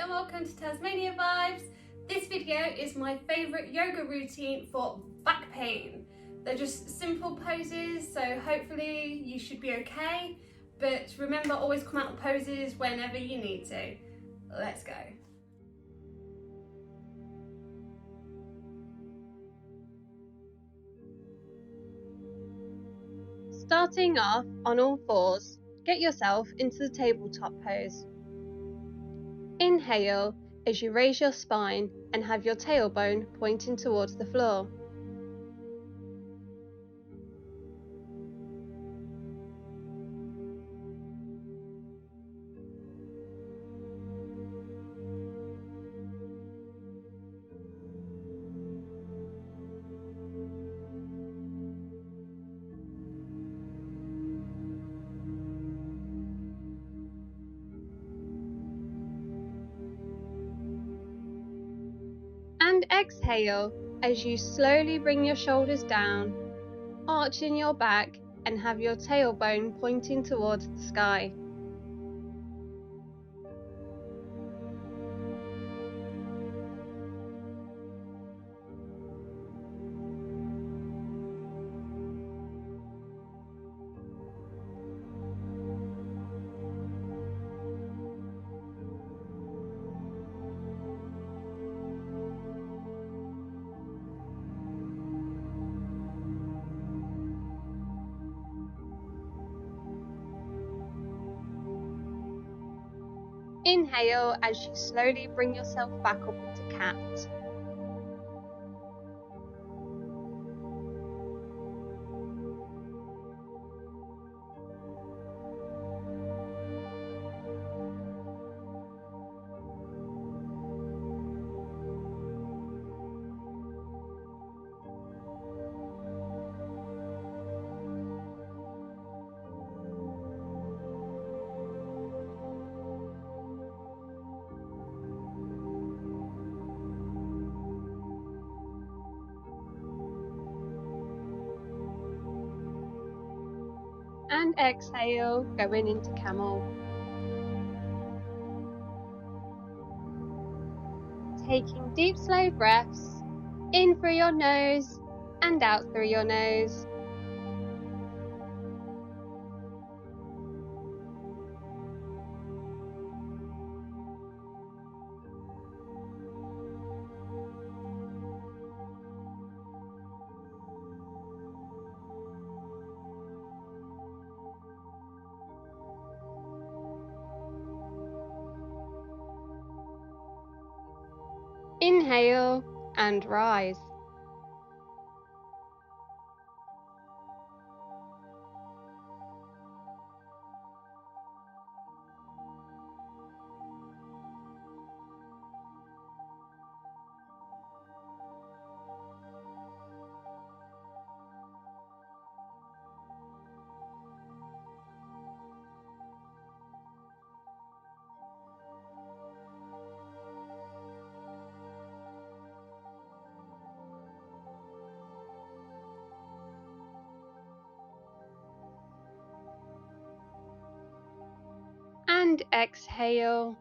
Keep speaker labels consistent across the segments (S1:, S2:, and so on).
S1: and welcome to Tasmania Vibes. This video is my favourite yoga routine for back pain. They're just simple poses, so hopefully you should be okay. But remember, always come out of poses whenever you need to. Let's go. Starting off on all fours, get yourself into the tabletop pose. Inhale as you raise your spine and have your tailbone pointing towards the floor. And exhale as you slowly bring your shoulders down, arching your back and have your tailbone pointing towards the sky. Inhale as you slowly bring yourself back up into cat. And exhale, going into camel. Taking deep slow breaths, in through your nose and out through your nose. Inhale and rise. And exhale.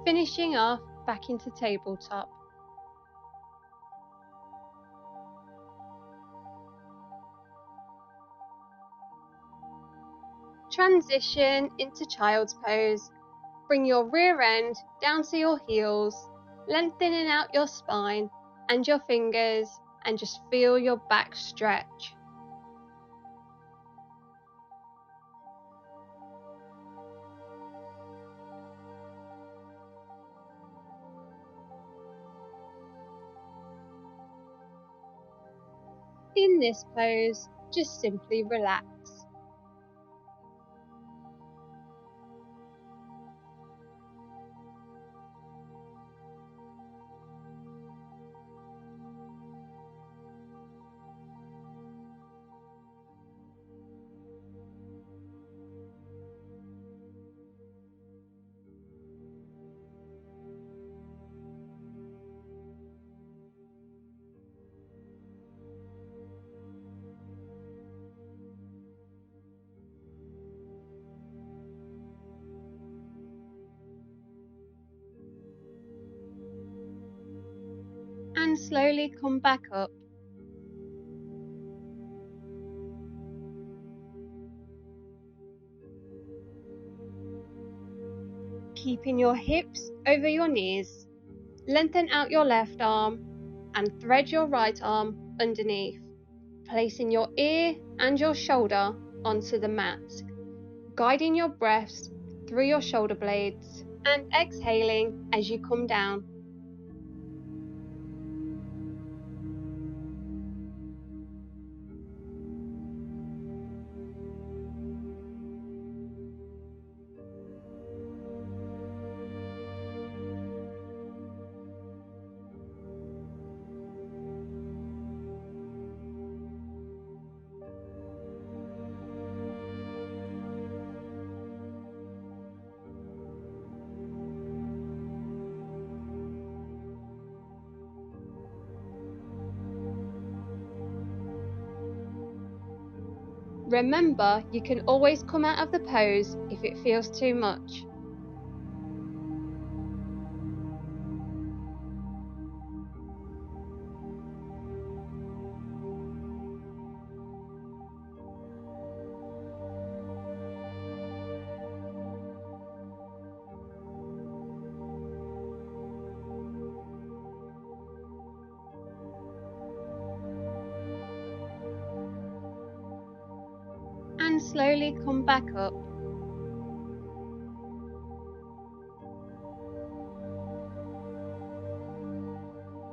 S2: finishing off back into tabletop. Transition into child's pose. Bring your rear end down to your heels, lengthening out your spine and your fingers, and just feel your back stretch. In this pose, just simply relax. And slowly come back up. Keeping your hips over your knees, lengthen out your left arm and thread your right arm underneath, placing your ear and your shoulder onto the mat, guiding your breaths through your shoulder blades and exhaling as you come down. Remember, you can always come out of the pose if it feels too much. And slowly come back up.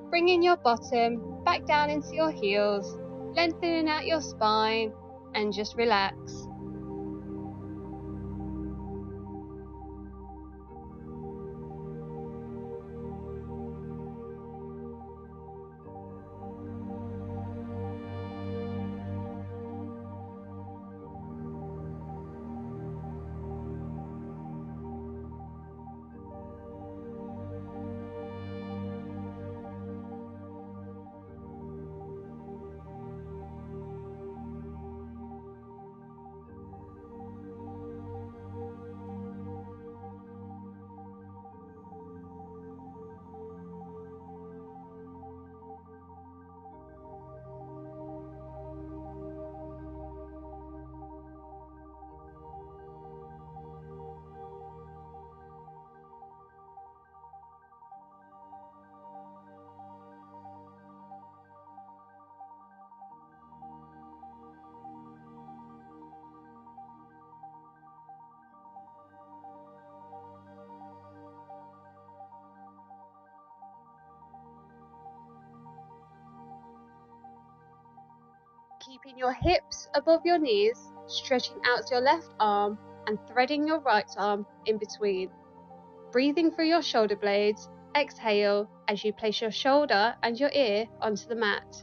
S2: Bringing your bottom back down into your heels, lengthening out your spine, and just relax. Keeping your hips above your knees, stretching out your left arm and threading your right arm in between. Breathing through your shoulder blades, exhale as you place your shoulder and your ear onto the mat.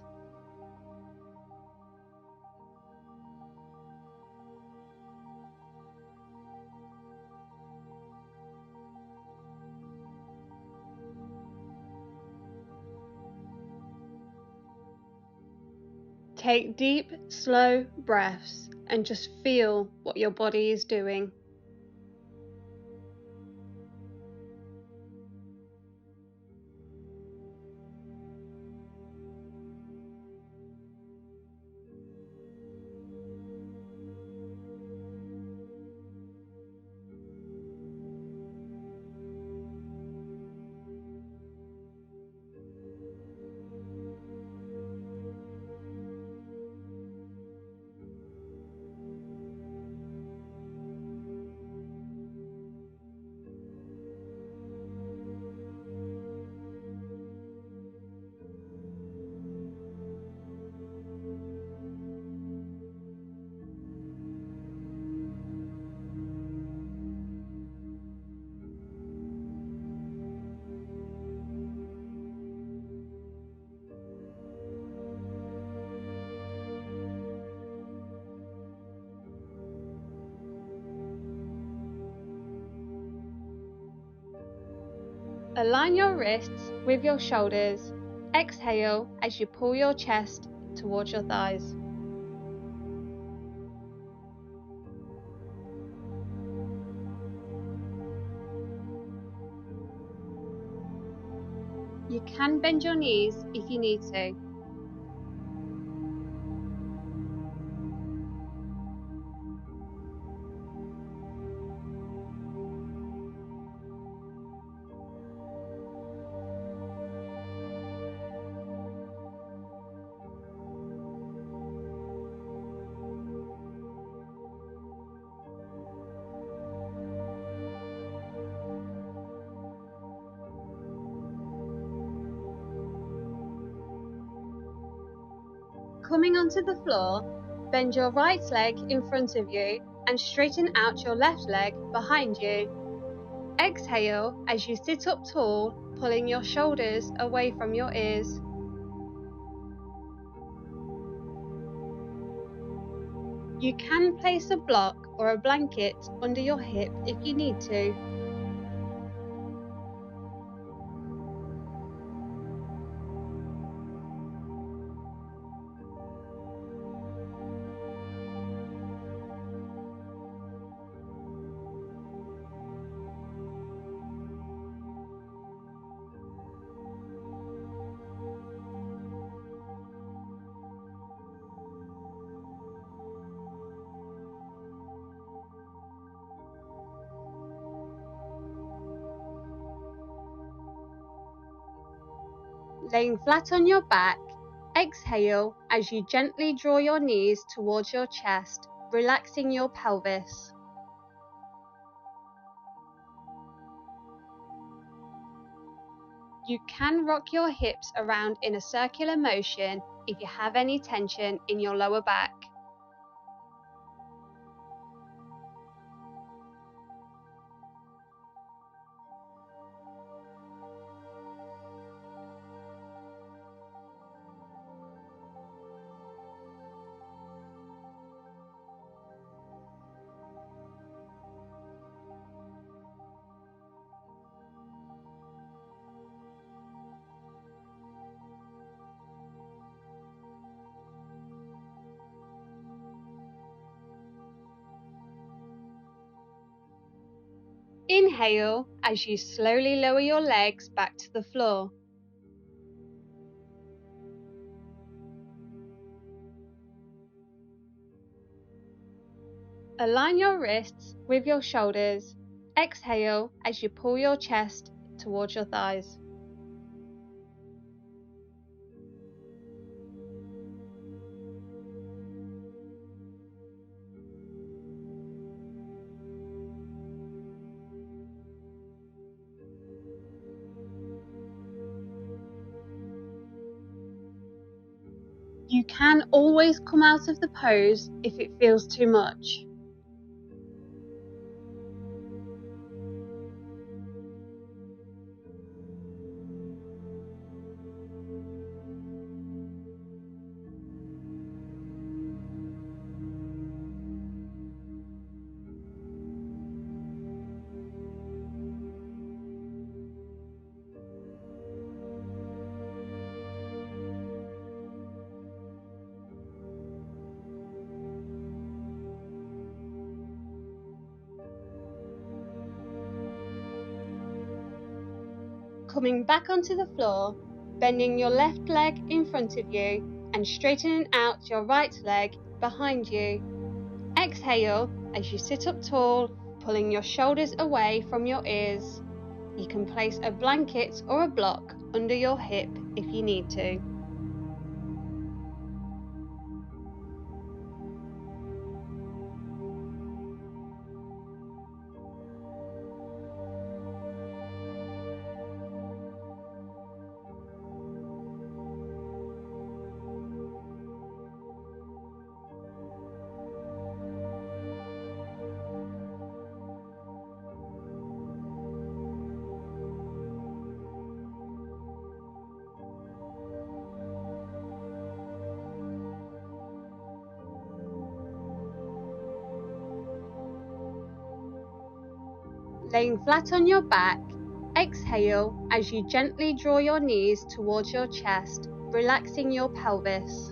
S2: Take deep, slow breaths and just feel what your body is doing. Align your wrists with your shoulders. Exhale as you pull your chest towards your thighs. You can bend your knees if you need to. Coming onto the floor, bend your right leg in front of you and straighten out your left leg behind you. Exhale as you sit up tall, pulling your shoulders away from your ears. You can place a block or a blanket under your hip if you need to. Laying flat on your back, exhale as you gently draw your knees towards your chest, relaxing your pelvis. You can rock your hips around in a circular motion if you have any tension in your lower back. Inhale as you slowly lower your legs back to the floor. Align your wrists with your shoulders. Exhale as you pull your chest towards your thighs. You can always come out of the pose if it feels too much. Coming back onto the floor, bending your left leg in front of you and straightening out your right leg behind you. Exhale as you sit up tall, pulling your shoulders away from your ears. You can place a blanket or a block under your hip if you need to. Laying flat on your back, Exhale as you gently draw your knees towards your chest, relaxing your pelvis.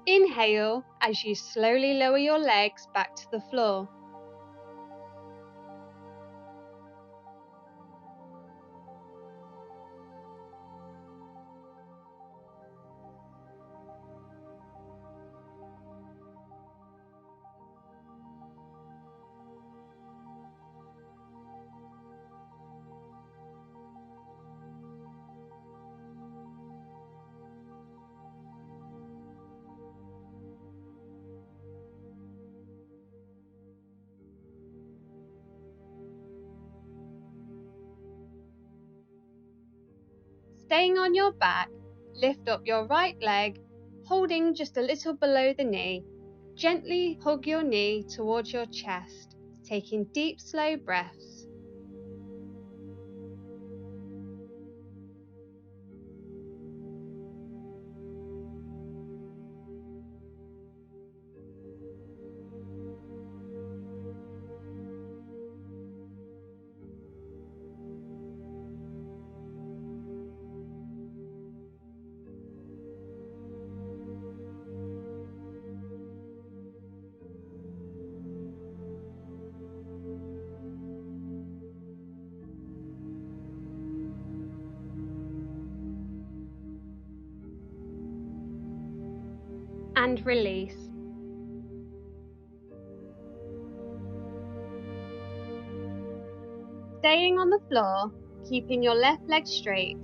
S2: Inhale as you slowly lower your legs back to the floor. Staying on your back, lift up your right leg, holding just a little below the knee. Gently hug your knee towards your chest, taking deep, slow breaths. And release. Staying on the floor, keeping your left leg straight.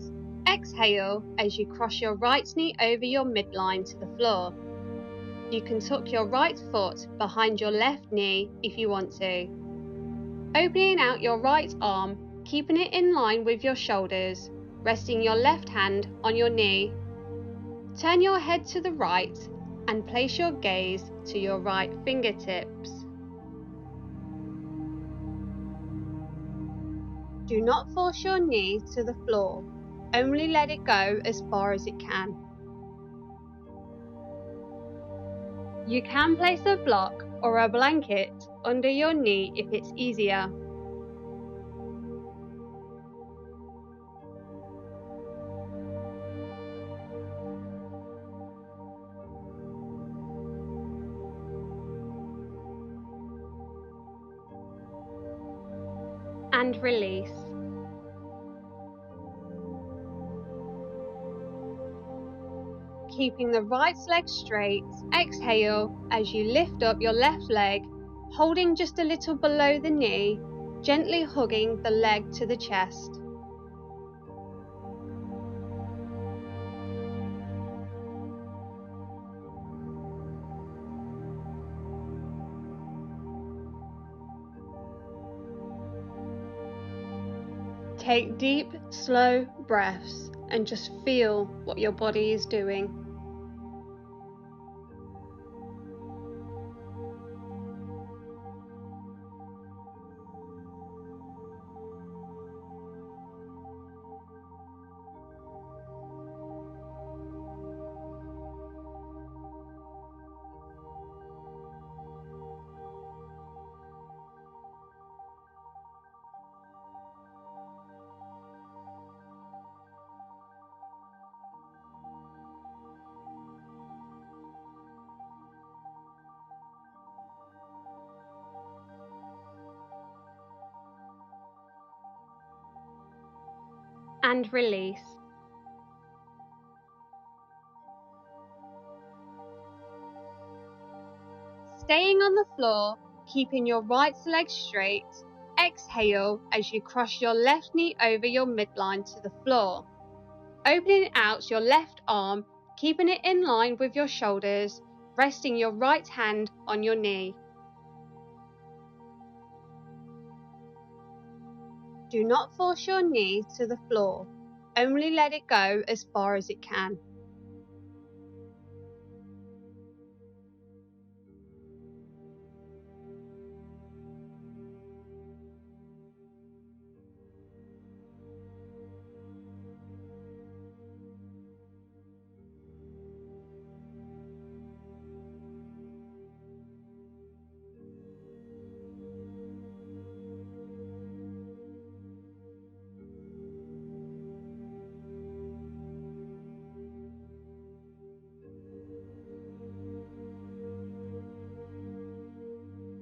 S2: Exhale as you cross your right knee over your midline to the floor. You can tuck your right foot behind your left knee if you want to. Opening out your right arm, keeping it in line with your shoulders, resting your left hand on your knee. Turn your head to the right and place your gaze to your right fingertips. Do not force your knee to the floor, only let it go as far as it can. You can place a block or a blanket under your knee if it's easier. And release. Keeping the right leg straight, exhale as you lift up your left leg, holding just a little below the knee, gently hugging the leg to the chest. Take deep, slow breaths and just feel what your body is doing. and release. Staying on the floor, keeping your right leg straight, exhale as you cross your left knee over your midline to the floor. Opening out your left arm, keeping it in line with your shoulders, resting your right hand on your knee. Do not force your knee to the floor, only let it go as far as it can.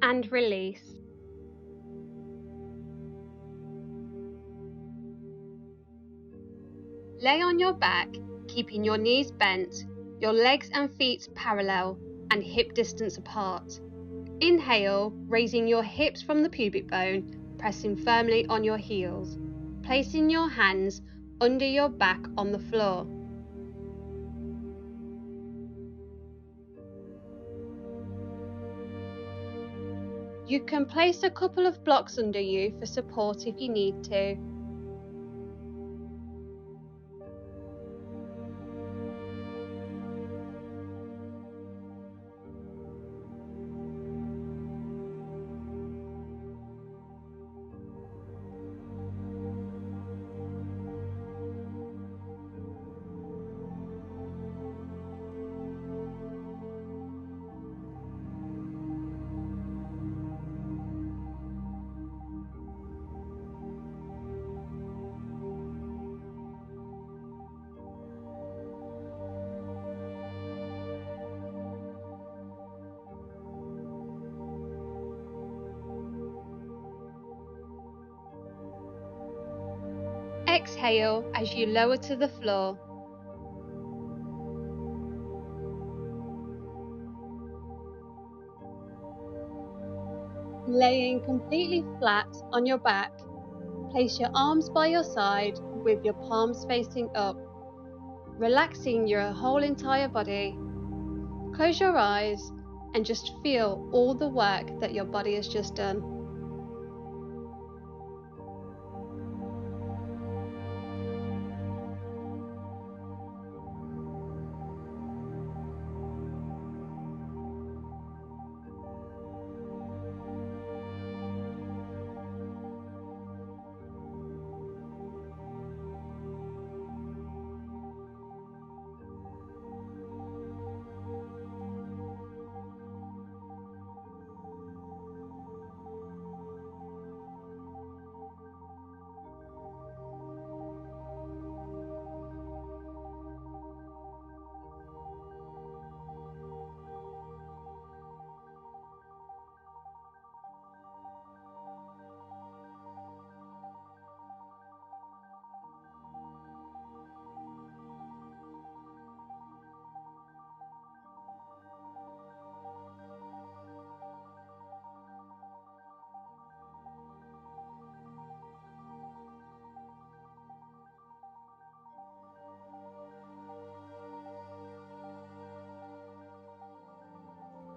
S2: And release. Lay on your back, keeping your knees bent, your legs and feet parallel and hip distance apart. Inhale, raising your hips from the pubic bone, pressing firmly on your heels, placing your hands under your back on the floor. You can place a couple of blocks under you for support if you need to. Exhale as you lower to the floor. Laying completely flat on your back, place your arms by your side with your palms facing up, relaxing your whole entire body. Close your eyes and just feel all the work that your body has just done.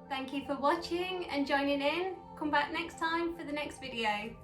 S1: Thank you for watching and joining in. Come back next time for the next video.